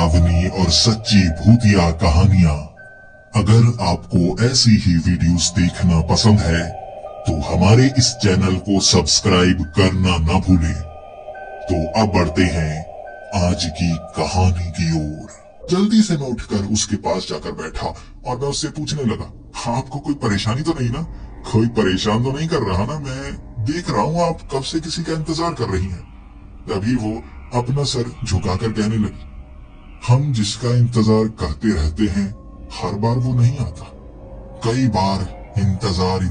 डरावनी और सच्ची भूतिया कहानियां। अगर आपको ऐसी ही वीडियोस देखना पसंद है तो हमारे इस चैनल को सब्सक्राइब करना ना भूलें। तो अब बढ़ते हैं आज की कहानी की ओर। जल्दी से मैं उठकर उसके पास जाकर बैठा और मैं उससे पूछने लगा, आपको कोई परेशानी तो नहीं ना? कोई परेशान तो नहीं कर रहा ना? मैं देख रहा हूँ आप कब से किसी का इंतजार कर रही हैं। तभी वो अपना सर झुकाकर कहने लगी, हम जिसका इंतजार करते रहते हैं हर बार वो नहीं आता। कई बार इंतजार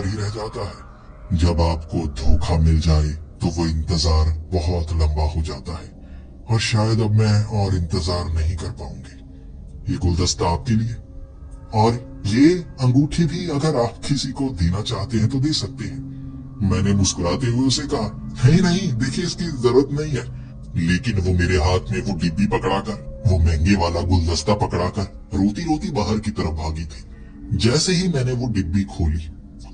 ही रह जाता है। जब आपको धोखा मिल जाए तो वो इंतजार बहुत लंबा हो जाता है और शायद अब मैं और इंतजार नहीं कर पाऊंगी। ये गुलदस्ता आपके लिए, और ये अंगूठी भी अगर आप किसी को देना चाहते हैं तो दे सकते हैं। मैंने मुस्कुराते हुए उसे कहा, नहीं नहीं, देखिए इसकी जरूरत नहीं है। लेकिन वो मेरे हाथ में वो डिब्बी पकड़ाकर, वो महंगे वाला गुलदस्ता पकड़ाकर रोती रोती बाहर की तरफ भागी थी। जैसे ही मैंने वो डिब्बी खोली,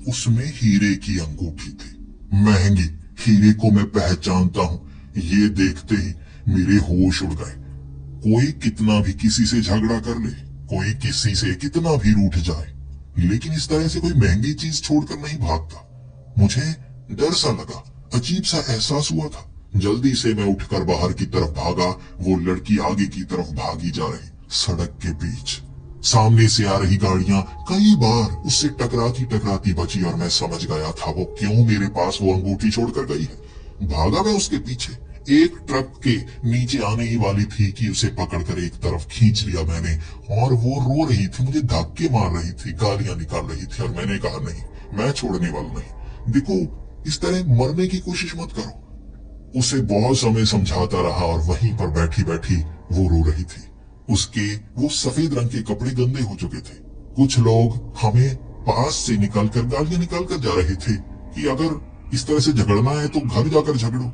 उसमें हीरे की अंगूठी थी। महंगी हीरे को मैं पहचानता हूँ, ये देखते ही मेरे होश उड़ गए। कोई कितना भी किसी से झगड़ा कर ले, कोई किसी से कितना भी रूठ जाए, लेकिन इस तरह से कोई महंगी चीज छोड़कर नहीं भागता। मुझे डर सा लगा, अजीब सा एहसास हुआ था। जल्दी से मैं उठकर बाहर की तरफ भागा। वो लड़की आगे की तरफ भागी जा रही, सड़क के बीच। सामने से आ रही गाड़ियां कई बार उससे टकराती बची और मैं समझ गया था वो क्यों मेरे पास वो अंगूठी छोड़कर गई है। भागा मैं उसके पीछे। एक ट्रक के नीचे आने ही वाली थी कि उसे पकड़कर एक तरफ खींच लिया मैंने, और वो रो रही थी, मुझे धक्के मार रही थी, गालियां निकाल रही थी, और मैंने कहा, नहीं, मैं छोड़ने वाला नहीं। देखो, इस तरह मरने की कोशिश मत करो। उसे बहुत समय समझाता रहा और वहीं पर बैठी बैठी वो रो रही थी। उसके वो सफेद रंग के कपड़े गंदे हो चुके थे। कुछ लोग हमें पास से निकालकर गालियां निकालकर जा रहे थे कि अगर इस तरह से झगड़ना है तो घर जाकर झगड़ो।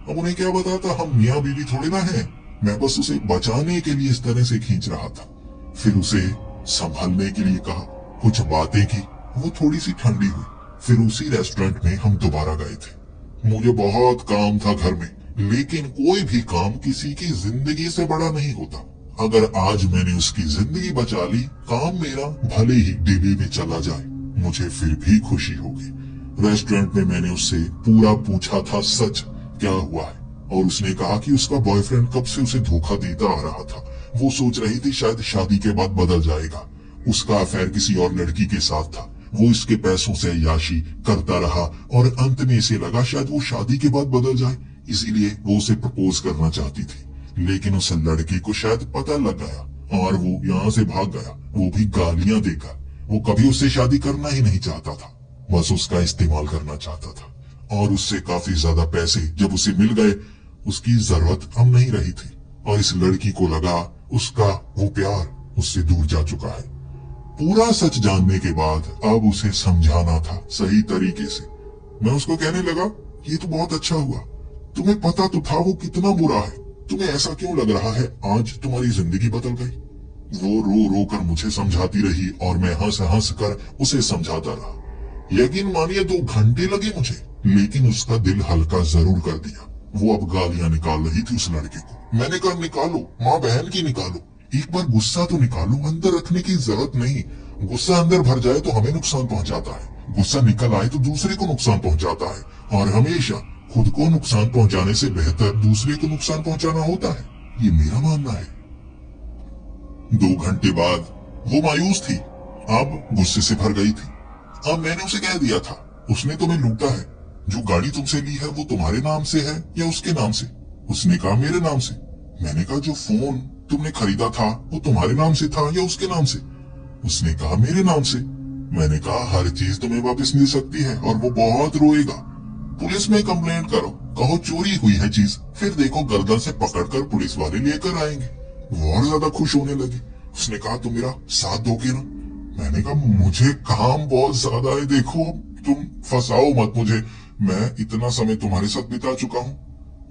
अब उन्हें क्या बताता, हम मियाँ बीवी थोड़े ना हैं। मैं बस उसे बचाने के लिए इस तरह से खींच रहा था। फिर उसे संभालने के लिए कहा, कुछ बातें की, वो थोड़ी सी ठंडी हुई। फिर उसी रेस्टोरेंट में हम दोबारा गए थे। मुझे बहुत काम था घर में, लेकिन कोई भी काम किसी की जिंदगी से बड़ा नहीं होता। अगर आज मैंने उसकी जिंदगी बचा ली, काम मेरा भले ही डिब्बे में चला जाए, मुझे फिर भी खुशी होगी। रेस्टोरेंट में मैंने उससे पूरा पूछा था सच क्या हुआ है, और उसने कहा कि उसका बॉयफ्रेंड कब से उसे धोखा देता आ रहा था। वो सोच रही थी शायद शादी के बाद बदल जाएगा। उसका अफेयर किसी और लड़की के साथ था। वो इसके पैसों से अय्याशी करता रहा और अंत में इसे लगा शायद वो शादी के बाद बदल जाए, इसीलिए वो उसे प्रपोज करना चाहती थी। लेकिन उस लड़के को शायद पता लग गया और वो यहाँ से भाग गया, वो भी गालियां देकर। वो कभी उससे शादी करना ही नहीं चाहता था, बस उसका इस्तेमाल करना चाहता था। और उससे काफी ज्यादा पैसे जब उसे मिल गए, उसकी जरूरत अब नहीं रही थी, और इस लड़की को लगा उसका वो प्यार उससे दूर जा चुका है। पूरा सच जानने के बाद अब उसे समझाना था सही तरीके से। मैं उसको कहने लगा, ये तो बहुत अच्छा हुआ, तुम्हें पता तो था वो कितना बुरा है, तुम्हें ऐसा क्यों लग रहा है आज तुम्हारी जिंदगी बदल गई। वो रो रो कर मुझे समझाती रही और मैं हंस हंस कर उसे समझाता रहा। यकीन मानिए 2 घंटे लगे मुझे, लेकिन उसका दिल हल्का जरूर कर दिया। वो अब गालियां निकाल रही थी उस लड़के को। मैंने कहा, निकालो, माँ बहन की निकालो, एक बार गुस्सा तो निकालो, अंदर रखने की जरूरत नहीं। गुस्सा अंदर भर जाए तो हमें नुकसान पहुंचाता है, गुस्सा निकल आए तो दूसरे को नुकसान पहुंचाता है, और हमेशा खुद को नुकसान पहुंचाने से बेहतर दूसरे को नुकसान पहुंचाना होता है, ये मेरा मानना है। 2 घंटे बाद वो मायूस थी, अब गुस्से से भर गई थी। अब मैंने उसे कह दिया था, उसने तुम्हें लूटा है, जो गाड़ी तुमसे ली है वो तुम्हारे नाम से है या उसके नाम से? उसने कहा, मेरे नाम से। मैंने कहा, जो फोन तुमने खरीदा था वो तुम्हारे नाम से था या उसके नाम से? उसने कहा, मेरे नाम से। मैंने कहा, हर चीज तुम्हें वापस मिल सकती है, और वो बहुत रोएगा। पुलिस में कंप्लेंट करो, कहो चोरी हुई है चीज, फिर देखो गर्दन से पकड़कर पुलिस वाले लेकर आएंगे। वो और ज्यादा खुश होने लगी। उसने कहा, तुम मेरा साथ दोगे ना? मैंने कहा, मुझे काम बहुत ज्यादा है, देखो तुम फंसाओ मत मुझे, मैं इतना समय तुम्हारे साथ बिता चुका हूँ।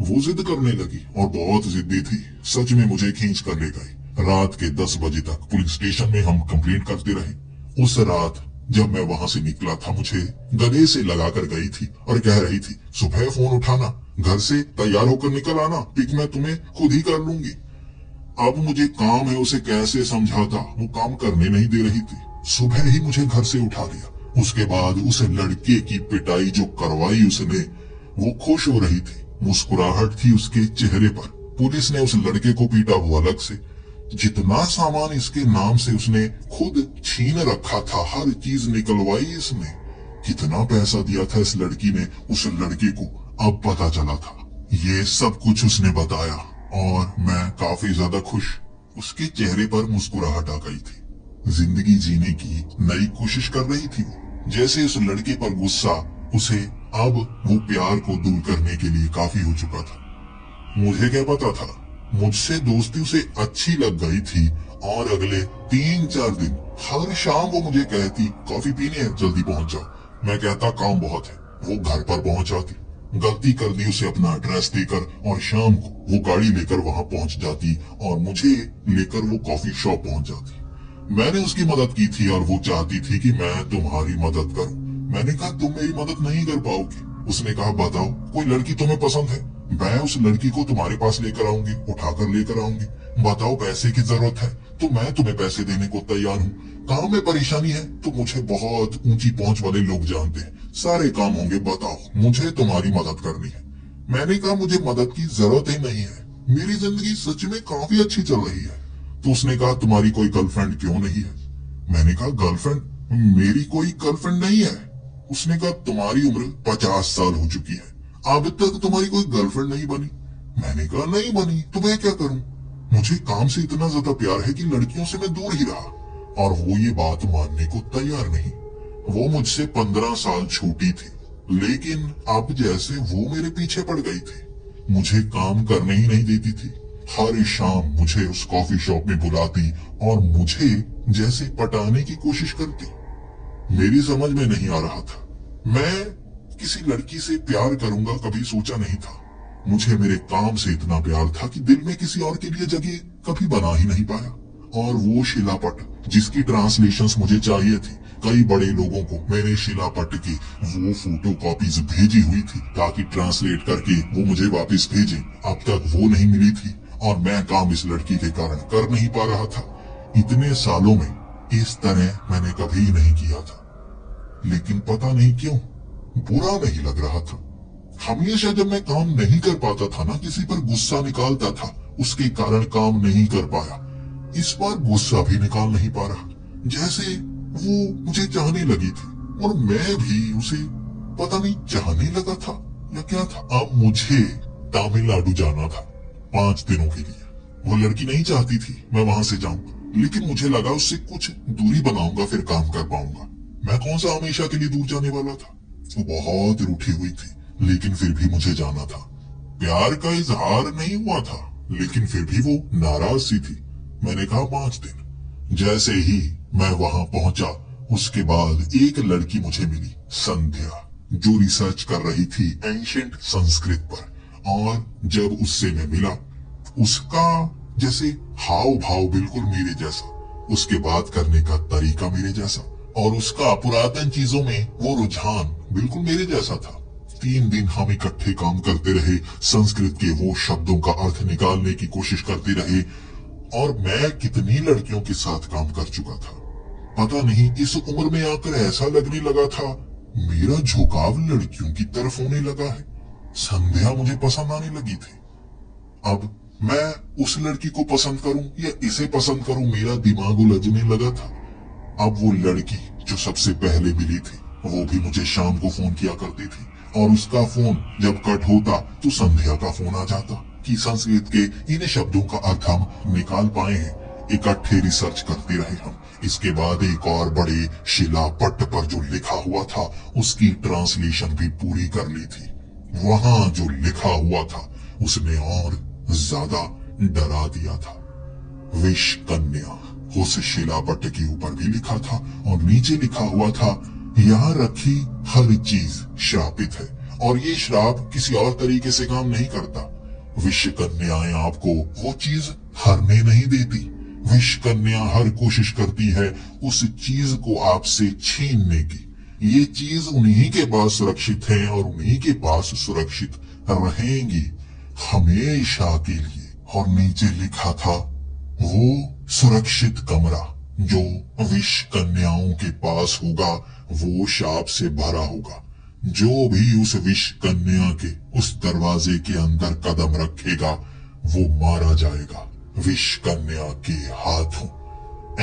वो जिद करने लगी और बहुत जिद्दी थी, सच में मुझे खींच कर ले गई। रात के 10 बजे तक पुलिस स्टेशन में हम कंप्लेंट करते रहे। उस रात जब मैं वहां से निकला था, मुझे गले से लगाकर गई थी और कह रही थी, सुबह फोन उठाना, घर से तैयार होकर निकल आना, पिक मैं तुम्हें खुद ही कर लूंगी। अब मुझे काम है उसे कैसे समझाता, वो काम करने नहीं दे रही थी। सुबह ही मुझे घर से उठा दिया। उसके बाद उस लड़के की पिटाई जो करवाई उसने, वो खुश हो रही थी, मुस्कुराहट थी उसके चेहरे पर। पुलिस ने उस लड़के को पीटा वो अलग से। जितना सामान इसके नाम से उसने खुद छीन रखा था, हर चीज निकलवाई इसने। कितना पैसा दिया था इस लड़की ने उस लड़के को, अब पता चला था। ये सब कुछ उसने बताया और मैं काफी ज्यादा खुश। उसके चेहरे पर मुस्कुराहट आ गई थी। जिंदगी जीने की नई कोशिश कर रही थी वो। जैसे उस लड़के पर गुस्सा उसे अब वो प्यार को दूर करने के लिए काफी हो चुका था। मुझे क्या पता था, मुझसे दोस्ती उसे अच्छी लग गई थी और अगले 3-4 दिन हर शाम वो मुझे कहती कॉफी पीनी है, जल्दी पहुंच जाओ। मैं कहता काम बहुत है, वो घर पर पहुंच जाती। गलती कर दी उसे अपना एड्रेस देकर और शाम को वो गाड़ी लेकर वहां पहुंच जाती और मुझे लेकर वो कॉफी शॉप पहुंच जाती। मैंने उसकी मदद की थी और वो चाहती थी कि मैं तुम्हारी मदद करूं। मैंने कहा तुम मेरी मदद नहीं कर पाओगे। उसने कहा बताओ कोई लड़की तुम्हें पसंद है, मैं उस लड़की को तुम्हारे पास लेकर आऊंगी, उठाकर लेकर आऊंगी। बताओ पैसे की जरूरत है तो मैं तुम्हें पैसे देने को तैयार हूँ। काम में परेशानी है तो मुझे बहुत ऊंची पहुंच वाले लोग जानते हैं, सारे काम होंगे। बताओ मुझे तुम्हारी मदद करनी है। मैंने कहा मुझे मदद की जरूरत ही नहीं है, मेरी जिंदगी सच में काफी अच्छी चल रही है। तो उसने कहा तुम्हारी कोई गर्लफ्रेंड क्यों नहीं है? मैंने कहा गर्लफ्रेंड, मेरी कोई गर्लफ्रेंड नहीं है। उसने कहा तुम्हारी उम्र 50 साल हो चुकी है, अब तक तुम्हारी कोई गर्लफ्रेंड नहीं बनी। मैंने कहा नहीं बनी तो मैं क्या करूं? मुझे काम से इतना ज्यादा प्यार है कि लड़कियों से मैं दूर ही रहा। और वो ये बात मानने को तैयार नहीं। वो मुझसे 15 साल छोटी थी, लेकिन अब जैसे वो मेरे पीछे पड़ गई थी। मुझे काम करने ही नहीं देती थी। हर शाम मुझे उस कॉफी शॉप में बुलाती और मुझे जैसे पटाने की कोशिश करती। मेरी समझ में नहीं आ रहा था। मैं किसी लड़की से प्यार करूंगा कभी सोचा नहीं था। मुझे मेरे काम से इतना प्यार था कि दिल में किसी और के लिए जगह कभी बना ही नहीं पाया। और वो शिलापट जिसकी ट्रांसलेशंस मुझे चाहिए थी, कई बड़े लोगों को मैंने शिलापट की वो फोटो कॉपीज भेजी हुई थी ताकि ट्रांसलेट करके वो मुझे वापस भेजे। अब तक वो नहीं मिली थी और मैं काम इस लड़की के कारण कर नहीं पा रहा था। इतने सालों में इस तरह मैंने कभी नहीं किया था, लेकिन पता नहीं क्यों बुरा नहीं लग रहा था। हमेशा जब मैं काम नहीं कर पाता था ना, किसी पर गुस्सा निकालता था, उसके कारण काम नहीं कर पाया। इस बार गुस्सा भी निकाल नहीं पा रहा, जैसे वो मुझे चाहने लगी थी और मैं भी उसे पता नहीं चाहने लगा था या क्या था। अब मुझे तमिलनाडु जाना था 5 दिनों के लिए। वो लड़की नहीं चाहती थी मैं वहां से जाऊं, लेकिन मुझे लगा उससे कुछ दूरी बनाऊंगा फिर काम कर पाऊंगा। मैं कौन सा हमेशा के लिए दूर जाने वाला था। वो बहुत रूठी हुई थी, लेकिन फिर भी मुझे जाना था। प्यार का इजहार नहीं हुआ था, लेकिन फिर भी वो नाराज सी थी। मैंने कहा 5 दिन। जैसे ही मैं वहां पहुंचा, उसके बाद एक लड़की मुझे मिली, संध्या, जो रिसर्च कर रही थी एंशिएंट संस्कृत पर। और जब उससे मैं मिला, उसका जैसे हाव भाव बिल्कुल मेरे जैसा, उसके बात करने का तरीका मेरे जैसा, और उसका पुरातन चीजों में वो रुझान बिल्कुल मेरे जैसा था। 3 दिन हम इकट्ठे काम करते रहे, संस्कृत के वो शब्दों का अर्थ निकालने की कोशिश करते रहे। और मैं कितनी लड़कियों के साथ काम कर चुका था, पता नहीं इस उम्र में आकर ऐसा लगने लगा था मेरा झुकाव लड़कियों की तरफ होने लगा है। संध्या मुझे पसंद आने लगी थी। अब मैं उस लड़की को पसंद करूं या इसे पसंद करूं, मेरा दिमाग उलझने लगा था। अब वो लड़की जो सबसे पहले मिली थी, वो भी मुझे शाम को फोन किया करती थी, और उसका फोन जब कट होता तो संध्या का फोन आ जाता कि संस्कृत के इन शब्दों का अर्थ हम निकाल पाए हैं। इकट्ठे रिसर्च करते रहे हम। इसके बाद एक और बड़े शिलापट्ट पर जो लिखा हुआ था, उसकी ट्रांसलेशन भी पूरी कर ली थी। वहां जो लिखा हुआ था उसने और ज्यादा डरा दिया था। विष कन्या उस शिलापट्ट के ऊपर भी लिखा था, और नीचे लिखा हुआ था यहाँ रखी हर चीज श्रापित है, और ये श्राप किसी और तरीके से काम नहीं करता। विष कन्याएं आपको वो चीज हरने नहीं देती। विष कन्या हर कोशिश करती है उस चीज को आपसे छीनने की। ये चीज उन्हीं के पास सुरक्षित है और उन्हीं के पास सुरक्षित रहेंगी हमेशा के लिए। और नीचे लिखा था वो सुरक्षित कमरा जो विष कन्याओं के पास होगा वो शाप से भरा होगा। जो भी उस विष कन्या के उस दरवाजे के अंदर कदम रखेगा वो मारा जाएगा विष कन्या के हाथों।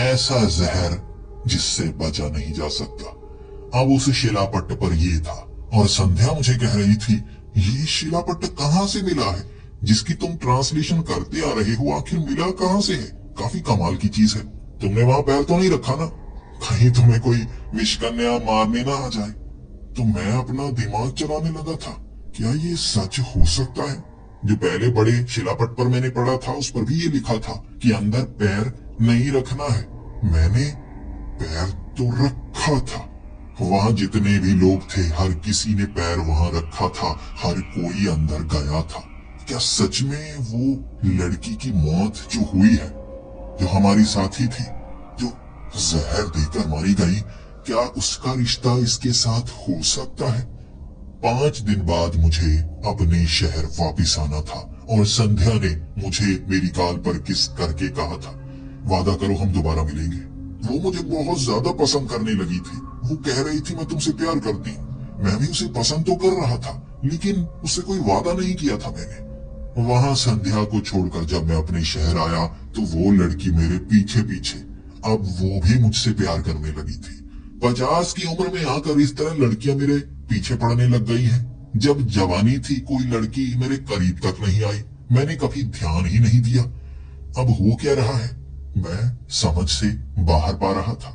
ऐसा जहर जिससे बचा नहीं जा सकता। अब उस शिलापट्ट पर ये था और संध्या मुझे कह रही थी, ये शिलापट्ट कहाँ से मिला है जिसकी तुम ट्रांसलेशन करते आ रहे हो, आखिर मिला कहाँ से है? काफी कमाल की चीज है। तुमने वहां पैर तो नहीं रखा ना? कहीं तुम्हें कोई विष कन्या मारने ना आ जाए। तो मैं अपना दिमाग चलाने लगा था, क्या ये सच हो सकता है? जो पहले बड़े शिलापट्ट पर मैंने पढ़ा था उस पर भी ये लिखा था कि अंदर पैर नहीं रखना है। मैंने पैर तो रखा था। वहां जितने भी लोग थे हर किसी ने पैर वहां रखा था, हर कोई अंदर गया था। क्या सच में वो लड़की की मौत जो हुई है, जो हमारी साथी थी, जो जहर देकर मारी गई, क्या उसका रिश्ता इसके साथ हो सकता है? 5 दिन बाद मुझे अपने शहर वापिस आना था और संध्या ने मुझे मेरी गाल पर किस करके कहा था, वादा करो हम दोबारा मिलेंगे। वो मुझे बहुत ज्यादा पसंद करने लगी थी। वो कह रही थी मैं तुमसे प्यार करती हूँ। मैं भी उसे पसंद तो कर रहा था, लेकिन उससे कोई वादा नहीं किया था मैंने। वहां संध्या को छोड़कर जब मैं अपने शहर आया तो वो लड़की मेरे पीछे पीछे, अब वो भी मुझसे प्यार करने लगी थी। 50 की उम्र में आकर इस तरह लड़कियां मेरे पीछे पड़ने लग गई हैं। जब जवानी थी कोई लड़की मेरे करीब तक नहीं आई, मैंने कभी ध्यान ही नहीं दिया। अब हो क्या रहा है मैं समझ से बाहर पा रहा था।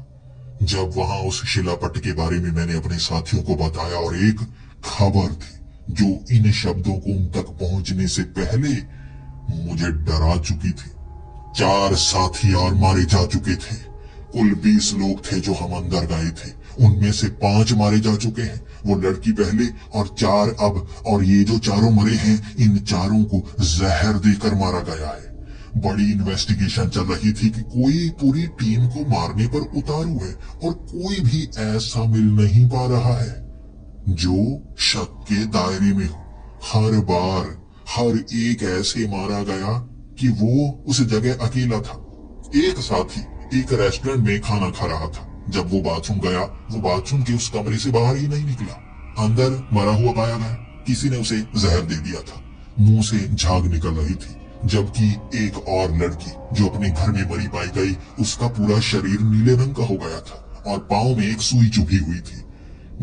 जब वहां उस शिलापट्ट के बारे में मैंने अपने साथियों को बताया और एक खबर थी जो इन शब्दों को उन तक पहुंचने से पहले मुझे डरा चुकी थी। 4 साथी और मारे जा चुके थे। कुल 20 लोग थे जो हम अंदर गए थे, उनमें से 5 मारे जा चुके हैं। वो लड़की पहले और 4 अब, और ये जो चारों मरे हैं इन चारों को जहर देकर मारा गया है। बड़ी इन्वेस्टिगेशन चल रही थी कि कोई पूरी टीम को मारने पर उतारू है और कोई भी ऐसा मिल नहीं पा रहा है जो शक के दायरे में हो। हर बार हर एक ऐसे मारा गया कि वो उस जगह अकेला था। एक साथी एक रेस्टोरेंट में खाना खा रहा था। जब वो बाथरूम गया, वो बाथरूम के उस कमरे से बाहर ही नहीं निकला। अंदर मरा हुआ पाया गया। किसी ने उसे जहर दे दिया था। मुंह से झाग निकल रही थी। जबकि एक और लड़की जो अपने घर में मरी पाई गई, उसका पूरा शरीर नीले रंग का हो गया था और पांव में एक सुई चुभी हुई थी।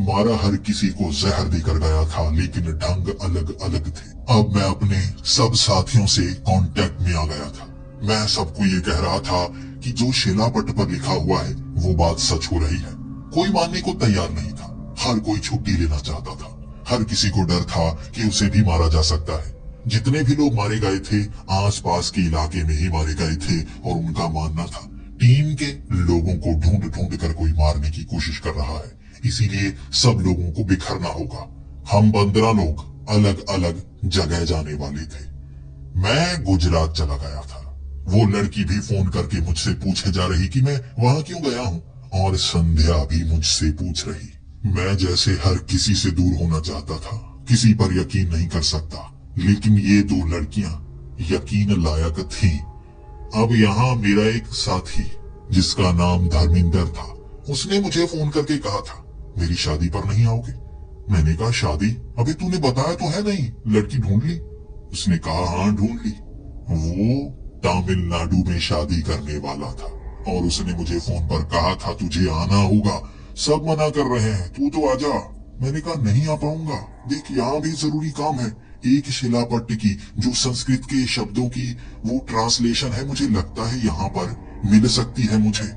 मारा हर किसी को जहर देकर गया था, लेकिन ढंग अलग अलग थे। अब मैं अपने सब साथियों से कांटेक्ट में आ गया था। मैं सबको ये कह रहा था कि जो शिलापट्ट पर लिखा हुआ है वो बात सच हो रही है। कोई मानने को तैयार नहीं था। हर कोई छुट्टी लेना चाहता था। हर किसी को डर था कि उसे भी मारा जा सकता है। जितने भी लोग मारे गए थे आसपास के इलाके में ही मारे गए थे और उनका मानना था टीम के लोगों को ढूंढ ढूंढ कर कोई मारने की कोशिश कर रहा है, इसीलिए सब लोगों को बिखरना होगा। हम 15 लोग अलग अलग जगह जाने वाले थे। मैं गुजरात चला गया था। वो लड़की भी फोन करके मुझसे पूछे जा रही कि मैं वहां क्यों गया हूँ, और संध्या भी मुझसे पूछ रही। मैं जैसे हर किसी से दूर होना चाहता था, किसी पर यकीन नहीं कर सकता, लेकिन ये 2 लड़कियां यकीन लायक थी। अब यहाँ मेरा एक साथी जिसका नाम धर्मिंदर था, उसने मुझे फोन करके कहा था मेरी शादी पर नहीं आओगे? मैंने कहा शादी? अबे तूने बताया तो है नहीं, लड़की ढूंढ ली? उसने कहा हाँ ढूंढ ली। वो तमिलनाडु में शादी करने वाला था और उसने मुझे फोन पर कहा था तुझे आना होगा, सब मना कर रहे हैं, तू तो आजा। मैंने कहा नहीं आ पाऊंगा, देख यहाँ भी जरूरी काम है। एक शिलापट्ट की जो संस्कृत के शब्दों की वो ट्रांसलेशन है, मुझे लगता है यहाँ पर मिल सकती है मुझे।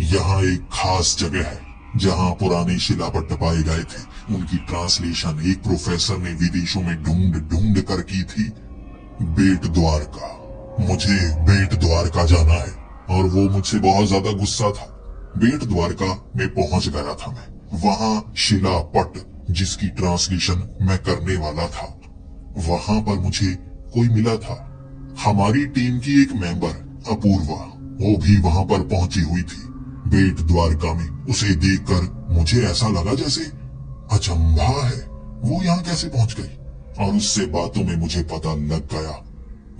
यहाँ एक खास जगह है जहाँ पुराने शिलापट्ट पाए गए थे, उनकी ट्रांसलेशन एक प्रोफेसर ने विदेशों में ढूंढ ढूंढ कर की थी। बेट द्वारका, मुझे बेट द्वारका जाना है और वो मुझसे बहुत ज्यादा गुस्सा था। बेट द्वारका में पहुंच गया था मैं। वहां शिलापट्ट जिसकी ट्रांसलेशन मैं करने वाला था, वहां पर मुझे कोई मिला था। हमारी टीम की एक मेंबर अपूर्वा, वो भी वहां पर पहुंची हुई थी बेट द्वारका में। उसे देखकर मुझे ऐसा लगा जैसे अचंभा है, वो यहाँ कैसे पहुंच गई? और उससे बातों में मुझे पता लग गया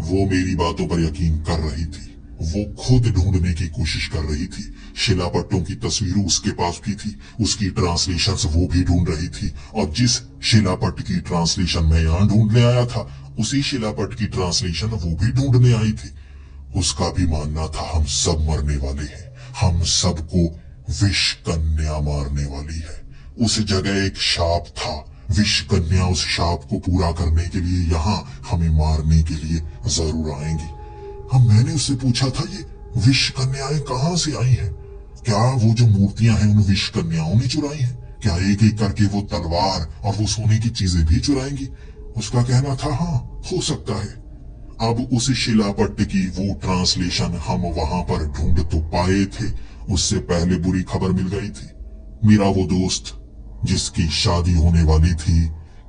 वो मेरी बातों पर यकीन कर रही थी। वो खुद ढूंढने की कोशिश कर रही थी। शिलापट्टों की तस्वीरें उसके पास भी थी, उसकी ट्रांसलेशंस वो भी ढूंढ रही थी, और जिस शिलापट्ट की ट्रांसलेशन मैं यहाँ ढूंढने आया था, उसी शिलापट्ट की ट्रांसलेशन वो भी ढूंढने आई थी। उसका भी मानना था हम सब मरने वाले हैं, हम सबको विष कन्या मारने वाली है। उस जगह एक शाप था, विष कन्या उस शाप को पूरा करने के लिए यहाँ हमें मारने के लिए जरूर आएंगी। मैंने उससे पूछा था, ये विष कन्याएं कहाँ से आई हैं? क्या वो जो मूर्तियां हैं उन विष कन्याओं ने चुराई हैं? क्या एक एक करके वो तलवार और वो सोने की चीजें भी चुराएंगी? उसका कहना था हाँ, हो सकता है। अब उस शिलापट्ट की वो ट्रांसलेशन हम वहां पर ढूंढ तो पाए थे, उससे पहले बुरी खबर मिल गई थी। मेरा वो दोस्त जिसकी शादी होने वाली थी,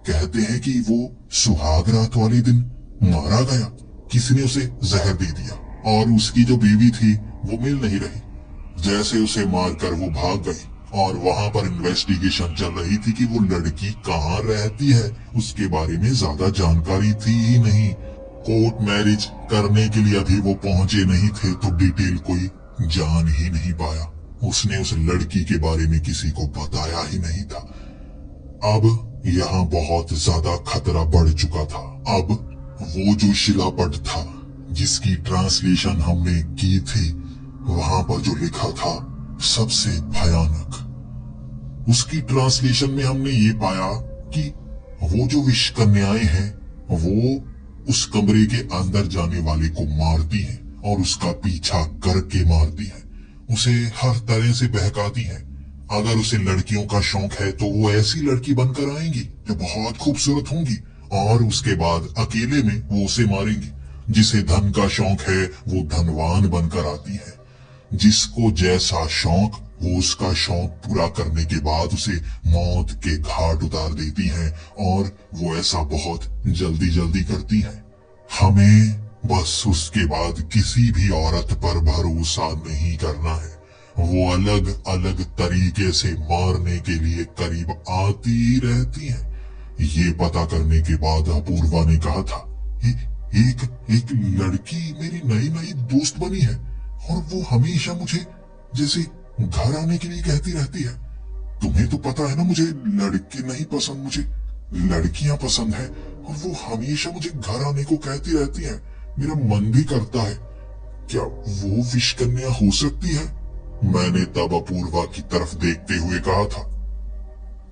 कहते हैं कि वो सुहाग रात वाले दिन मारा गया। किसी ने उसे जहर दे दिया और उसकी जो बीवी थी वो मिल नहीं रही। जैसे उसे मारकर वो भाग गई और वहां पर इन्वेस्टिगेशन चल रही थी कि वो लड़की कहाँ रहती है, उसके बारे में ज्यादा जानकारी थी ही नहीं। कोर्ट मैरिज करने के लिए अभी वो पहुंचे नहीं थे, तो डिटेल कोई जान ही नहीं पाया। उसने उस लड़की के बारे में किसी को बताया ही नहीं था। अब यहाँ बहुत ज्यादा खतरा बढ़ चुका था। अब वो जो शिलापट्ट था जिसकी ट्रांसलेशन हमने की थी, वहां पर जो लिखा था सबसे भयानक, उसकी ट्रांसलेशन में हमने ये पाया कि वो जो विष कन्याएं हैं वो उस कमरे के अंदर जाने वाले को मारती हैं और उसका पीछा करके मारती हैं, उसे हर तरह से बहकाती हैं। अगर उसे लड़कियों का शौक है तो वो ऐसी लड़की बनकर आएंगी जो बहुत खूबसूरत होंगी, और उसके बाद अकेले में वो उसे मारेंगी। जिसे धन का शौक है वो धनवान बनकर आती है। जिसको जैसा शौक, वो उसका शौक पूरा करने के बाद उसे मौत के घाट उतार देती हैं, और वो ऐसा बहुत जल्दी जल्दी करती हैं। हमें बस उसके बाद किसी भी औरत पर भरोसा नहीं करना है। वो अलग अलग तरीके से मारने के लिए करीब आती ही रहती हैं। ये पता करने के बाद अपूर्वा ने कहा था, एक लड़की मेरी नई नई दोस्त बनी है और वो हमेशा मुझे जैसे घर आने के लिए कहती रहती है। तुम्हें तो पता है ना, मुझे लड़के नहीं पसंद, मुझे लड़कियां पसंद है, और वो हमेशा मुझे घर आने को कहती रहती है। मेरा मन भी करता है, क्या वो विष कन्या हो सकती है? मैंने तब अपूर्वा की तरफ देखते हुए कहा था,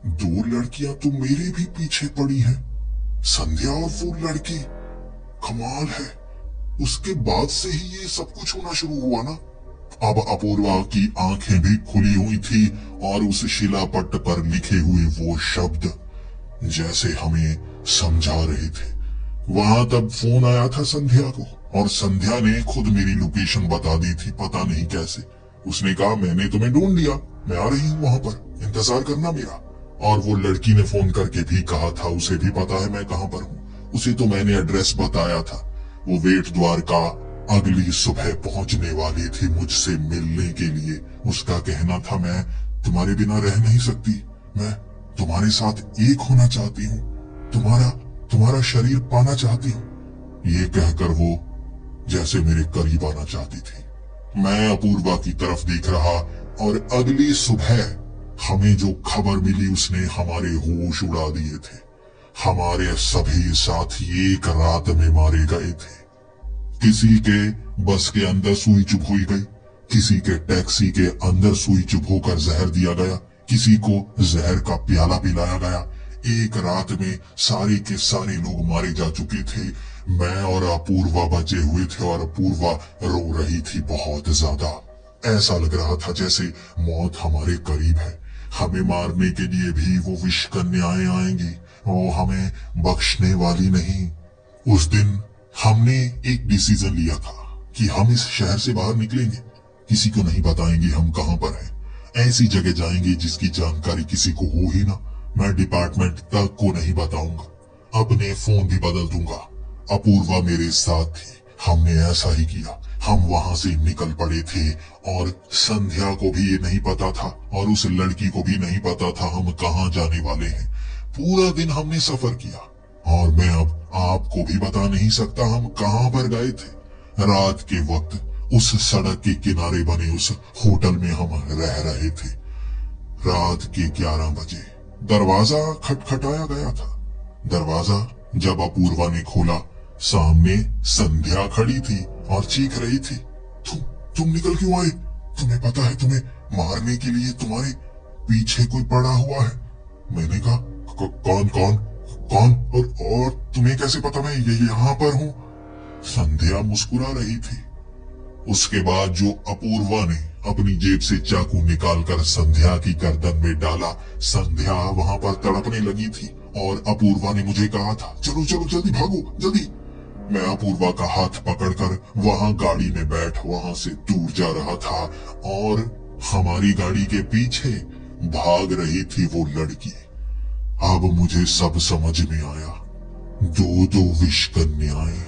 दो लड़कियां तो मेरे भी पीछे पड़ी हैं, संध्या और वो लड़की। कमाल है, उसके बाद से ही ये सब कुछ होना शुरू हुआ ना। अब अपूर्वा की आंखें भी खुली हुई थी और उस शिलापट्ट पर लिखे हुए वो शब्द जैसे हमें समझा रहे थे। वहां तब फोन आया था संध्या को, और संध्या ने खुद मेरी लोकेशन बता दी थी, पता नहीं कैसे। उसने कहा, मैंने तुम्हें ढूंढ लिया, मैं आ रही हूँ वहां पर, इंतजार करना मेरा। और वो लड़की ने फोन करके भी कहा था, उसे भी पता है मैं कहाँ पर हूँ। उसे तो मैंने एड्रेस बताया था। वो वेट द्वार का अगली सुबह पहुंचने वाली थी मुझसे मिलने के लिए। उसका कहना था, मैं तुम्हारे बिना रह नहीं सकती, मैं तुम्हारे साथ एक होना चाहती हूँ, तुम्हारा शरीर पाना चाहती हूँ। ये कहकर वो जैसे मेरे करीब आना चाहती थी। मैं अपूर्वा की तरफ देख रहा, और अगली सुबह हमें जो खबर मिली उसने हमारे होश उड़ा दिए थे। हमारे सभी साथी एक रात में मारे गए थे। किसी के बस के अंदर सुई चुभ हुई गई, किसी के टैक्सी के अंदर सुई चुभ होकर जहर दिया गया, किसी को जहर का प्याला पिलाया गया। एक रात में सारे के सारे लोग मारे जा चुके थे। मैं और अपूर्वा बचे हुए थे, और अपूर्वा रो रही थी बहुत ज्यादा। ऐसा लग रहा था जैसे मौत हमारे करीब है। हमें मारने के लिए भी वो विष कन्याएं आएंगी, वो हमें बख्शने वाली नहीं। उस दिन हमने एक डिसीजन लिया था कि हम इस शहर से बाहर निकलेंगे, किसी को नहीं बताएंगे हम कहां पर हैं। ऐसी जगह जाएंगे जिसकी जानकारी किसी को हो ही ना। मैं डिपार्टमेंट तक को नहीं बताऊंगा, अपने फोन भी बदल दूंगा। अपूर्वा मेरे साथ थी, हमने ऐसा ही किया। हम वहां से निकल पड़े थे, और संध्या को भी ये नहीं पता था, और उस लड़की को भी नहीं पता था हम कहां जाने वाले हैं। पूरा दिन हमने सफर किया, और मैं अब आपको भी बता नहीं सकता हम कहां पर गए थे। रात के वक्त उस सड़क के किनारे बने उस होटल में हम रह रहे थे। रात के 11 बजे दरवाजा खटखटाया गया था। दरवाजा जब अपूर्वा ने खोला, सामने संध्या खड़ी थी और चीख रही थी, तुम निकल क्यों आए? तुम्हें पता है तुम्हें मारने के लिए तुम्हारे पीछे कोई पड़ा हुआ है। मैंने कहा, कौन कौन कौन और तुम्हें कैसे पता मैं यहाँ पर हूँ? संध्या मुस्कुरा रही थी। उसके बाद जो अपूर्वा ने अपनी जेब से चाकू निकालकर संध्या की गर्दन में डाला, संध्या वहां पर तड़पने लगी थी और अपूर्वा ने मुझे कहा था, चलो चलो जल्दी भागो जल्दी। मैं अपूर्वा का हाथ पकड़कर वहां गाड़ी में बैठ वहां से दूर जा रहा था और हमारी गाड़ी के पीछे भाग रही थी वो लड़की। अब मुझे सब समझ में आया। दो विष कन्याएं,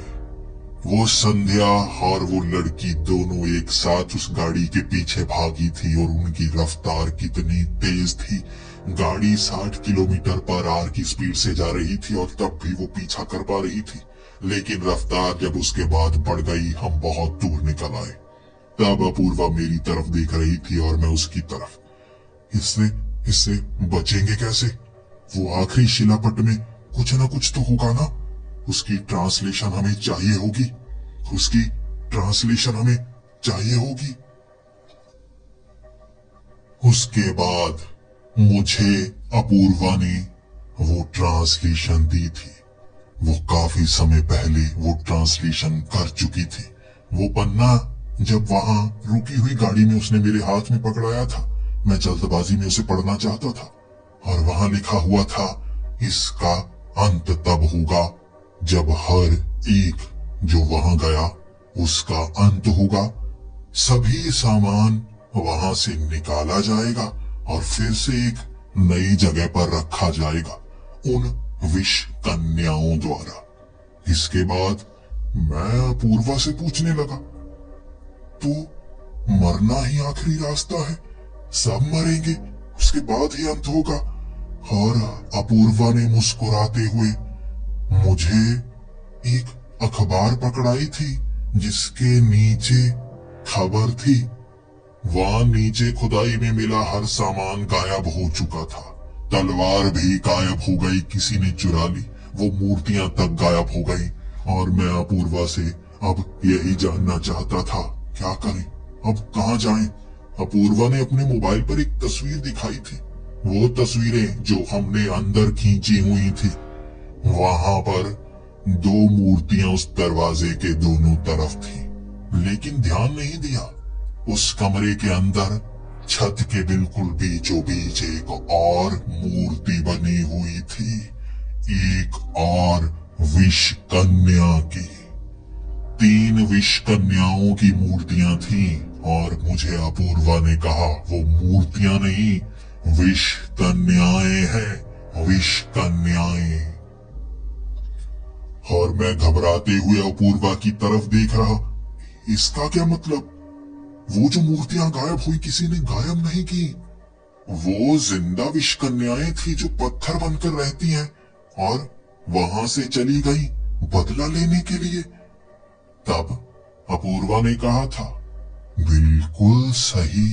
वो संध्या और वो लड़की दोनों एक साथ उस गाड़ी के पीछे भागी थी और उनकी रफ्तार कितनी तेज थी। गाड़ी 60 किलोमीटर पर आवर की स्पीड से जा रही थी और तब भी वो पीछा कर पा रही थी। लेकिन रफ्तार जब उसके बाद बढ़ गई, हम बहुत दूर निकल आए। तब अपूर्वा मेरी तरफ देख रही थी और मैं उसकी तरफ। इससे बचेंगे कैसे? वो आखिरी शिलापट में कुछ ना कुछ तो होगा ना। उसकी ट्रांसलेशन हमें चाहिए होगी। उसकी ट्रांसलेशन हमें चाहिए होगी। उसके बाद मुझे अपूर्वा ने वो ट्रांसलेशन दी थी। वो काफी समय पहले वो ट्रांसलेशन कर चुकी थी। वो पन्ना जब वहां रुकी हुई गाड़ी में उसने मेरे हाथ में पकड़ाया था, मैं जल्दबाजी में उसे पढ़ना चाहता था और वहां लिखा हुआ था, इसका अंत तब होगा जब हर एक जो वहां गया उसका अंत होगा। सभी सामान वहां से निकाला जाएगा और फिर से एक नई जगह पर रखा जाएगा उन विष कन्याओं द्वारा। इसके बाद मैं अपूर्वा से पूछने लगा, तो मरना ही आखिरी रास्ता है? सब मरेंगे, उसके बाद ही अंत होगा? और अपूर्वा ने मुस्कुराते हुए मुझे एक अखबार पकड़ाई थी जिसके नीचे खबर थी। वहां नीचे खुदाई में मिला हर सामान गायब हो चुका था। तलवार भी गायब हो गई, किसी ने चुरा ली। वो मूर्तियां तक गायब हो गई और मैं अपूर्वा से अब यही जानना चाहता था, क्या करें, अब कहां जाएं? अपूर्वा ने अपने मोबाइल पर एक तस्वीर दिखाई थी। वो तस्वीरें जो हमने अंदर खींची हुई थी, वहां पर 2 मूर्तियां उस दरवाजे के दोनों तरफ थी। लेकिन ध्यान नहीं दिया, उस कमरे के अंदर छत के बिल्कुल बीचों बीच एक और मूर्ति बनी हुई थी, एक और विष कन्या की। 3 विष कन्याओं की मूर्तियां थीं और मुझे अपूर्वा ने कहा, वो मूर्तियां नहीं, विष कन्याएं हैं, विष कन्याएं। और मैं घबराते हुए अपूर्वा की तरफ देख रहा। इसका क्या मतलब? वो जो मूर्तियां गायब हुई, किसी ने गायब नहीं की। वो जिंदा विष कन्याएं थी जो पत्थर बनकर रहती हैं और वहां से चली गई बदला लेने के लिए। तब अपूर्वा ने कहा था, बिल्कुल सही,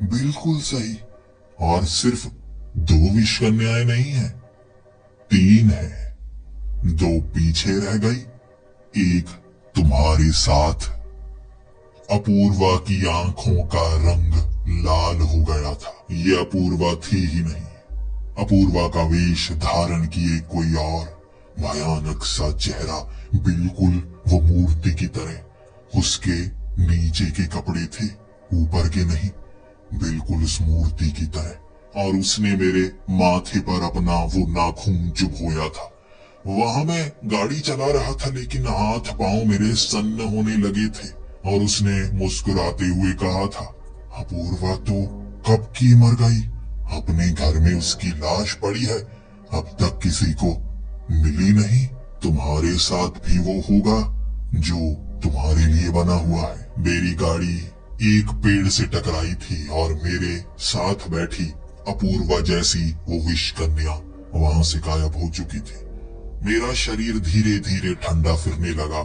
बिल्कुल सही। और सिर्फ 2 विष कन्याएं नहीं है, 3 है। 2 पीछे रह गई, एक तुम्हारे साथ। अपूर्वा की आंखों का रंग लाल हो गया था। ये अपूर्वा थी ही नहीं। अपूर्वा का वेश धारण किए कोई और भयानक सा चेहरा, बिल्कुल वो मूर्ति की तरह। उसके नीचे के कपड़े थे, ऊपर के नहीं, बिल्कुल उस मूर्ति की तरह। और उसने मेरे माथे पर अपना वो नाखून चुभोया था। वहां मैं गाड़ी चला रहा था, लेकिन हाथ पांव मेरे सन्न होने लगे थे। और उसने मुस्कुराते हुए कहा था, अपूर्वा तो कब की मर गई, अपने घर में उसकी लाश पड़ी है, अब तक किसी को मिली नहीं। तुम्हारे साथ भी वो होगा जो तुम्हारे लिए बना हुआ है। मेरी गाड़ी एक पेड़ से टकराई थी और मेरे साथ बैठी अपूर्वा जैसी वो विष कन्या वहां से गायब हो चुकी थी। मेरा शरीर धीरे धीरे ठंडा फिरने लगा।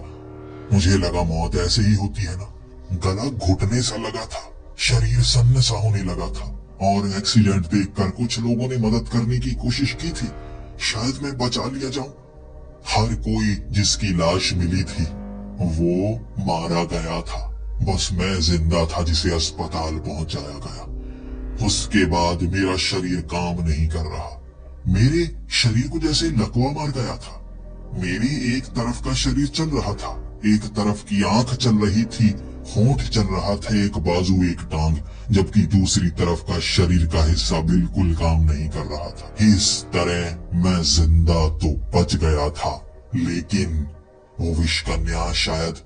मुझे लगा मौत ऐसे ही होती है ना, गला घुटने सा लगा था, शरीर सन्न सा होने लगा था और एक्सीडेंट देखकर कुछ लोगों ने मदद करने की कोशिश की थी। शायद मैं बचा लिया जाऊं। हर कोई जिसकी लाश मिली थी वो मारा गया था, बस मैं जिंदा था जिसे अस्पताल पहुंचाया गया। उसके बाद मेरा शरीर काम नहीं कर रहा। मेरे शरीर को जैसे लकवा मार गया था। मेरी एक तरफ का शरीर चल रहा था, एक तरफ की आंख चल रही थी, होंठ चल रहा था, एक बाजू एक टांग, जबकि दूसरी तरफ का शरीर का हिस्सा बिल्कुल काम नहीं कर रहा था। इस तरह मैं जिंदा तो बच गया था, लेकिन वो विष कन्या शायद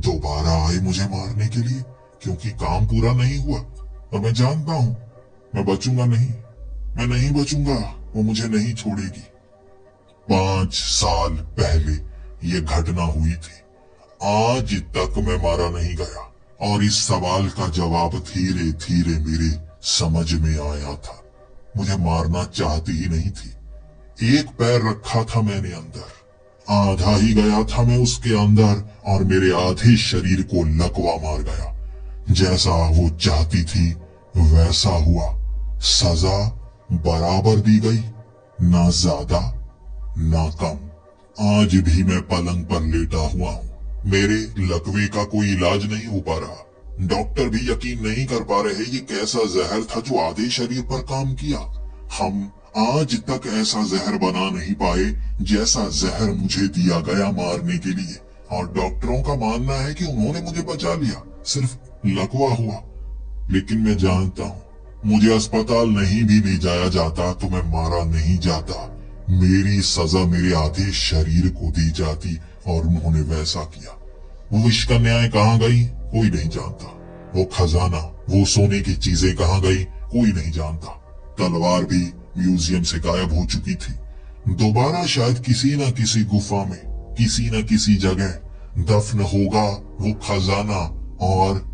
दोबारा आए मुझे मारने के लिए, क्योंकि काम पूरा नहीं हुआ। और मैं जानता हूं मैं बचूंगा नहीं, मैं नहीं बचूंगा, वो मुझे नहीं छोड़ेगी। 5 साल पहले ये घटना हुई थी। आज तक मैं मारा नहीं गया और इस सवाल का जवाब धीरे धीरे मेरे समझ में आया था। मुझे मारना चाहती ही नहीं थी। एक पैर रखा था मैंने अंदर, आधा ही गया था मैं उसके अंदर और मेरे आधे शरीर को लकवा मार गया। जैसा वो चाहती थी वैसा हुआ। सजा बराबर दी गई, ना ज्यादा ना कम। आज भी मैं पलंग पर लेटा हुआ हूँ। मेरे लकवे का कोई इलाज नहीं हो पा रहा। डॉक्टर भी यकीन नहीं कर पा रहे ये कैसा जहर था जो आधे शरीर पर काम किया। हम आज तक ऐसा जहर बना नहीं पाए जैसा जहर मुझे दिया गया मारने के लिए। और डॉक्टरों का मानना है कि उन्होंने मुझे बचा लिया, सिर्फ लकवा हुआ। लेकिन मैं जानता हूँ मुझे अस्पताल नहीं भी ले जाया जाता तो मैं मारा नहीं जाता। मेरी सजा मेरे आधे शरीर को दी जाती और उन्होंने वैसा किया। वो विष कन्याएं कहाँ गई कोई नहीं जानता। वो खजाना, वो सोने की चीजें कहाँ गई कोई नहीं जानता। तलवार भी म्यूजियम से गायब हो चुकी थी। दोबारा शायद किसी न किसी गुफा में, किसी न किसी जगह दफन होगा वो खजाना और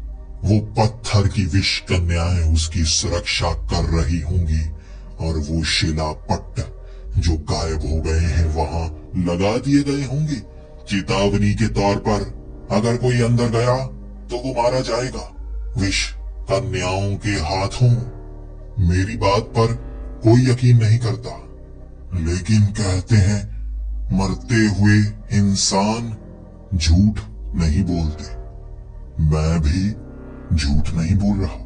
वो पत्थर की विष कन्याएं उसकी सुरक्षा कर रही होंगी। और वो शिला पट्ट जो गायब हो गए हैं वहां लगा दिए गए होंगे चेतावनी के तौर पर। अगर कोई अंदर गया तो वो मारा जाएगा विष कन्याओं के हाथों। मेरी बात पर कोई यकीन नहीं करता, लेकिन कहते हैं मरते हुए इंसान झूठ नहीं बोलते। मैं भी झूठ नहीं बोल रहा।